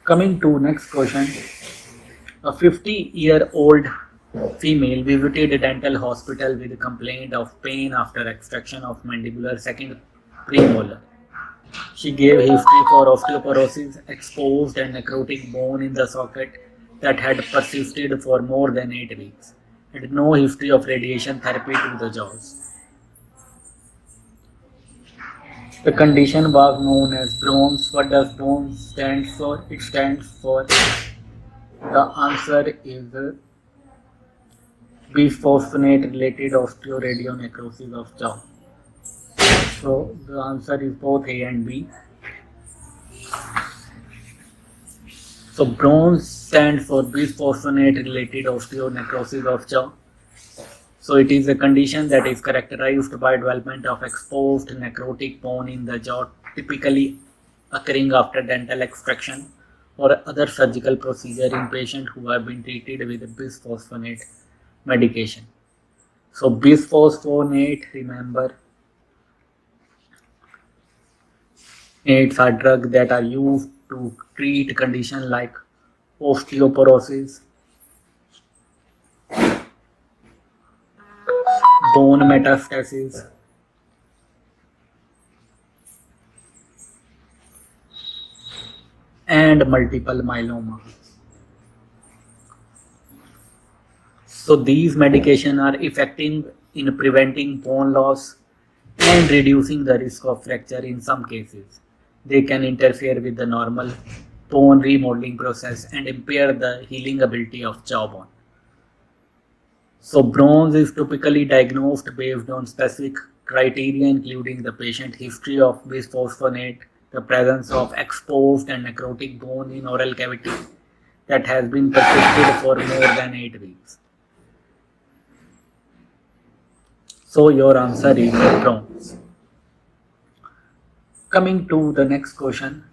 Coming to next question, a 50-year-old female visited a dental hospital with a complaint of pain after extraction of mandibular second premolar. She gave history for osteoporosis, exposed and necrotic bone in the socket that had persisted for more than 8 weeks, and no history of radiation therapy to the jaws. The condition was known as Brown's. What does Brown's stand for? It stands for, the answer is bisphosphonate related osteoradionecrosis of jaw. So the answer is both A and B. So Brown's stands for bisphosphonate related osteonecrosis of jaw. So it is a condition that is characterized by development of exposed necrotic bone in the jaw, typically occurring after dental extraction or other surgical procedure in patients who have been treated with bisphosphonate medication. So bisphosphonate, remember, it's a drug that are used to treat conditions like osteoporosis, bone metastasis, and multiple myeloma. So these medications are effective in preventing bone loss and reducing the risk of fracture in some cases. They can interfere with the normal bone remodeling process and impair the healing ability of jawbone. So Brown's is typically diagnosed based on specific criteria including the patient history of bisphosphonate, the presence of exposed and necrotic bone in oral cavity that has been persisted for more than 8 weeks. So your answer is Brown's. Coming to the next question,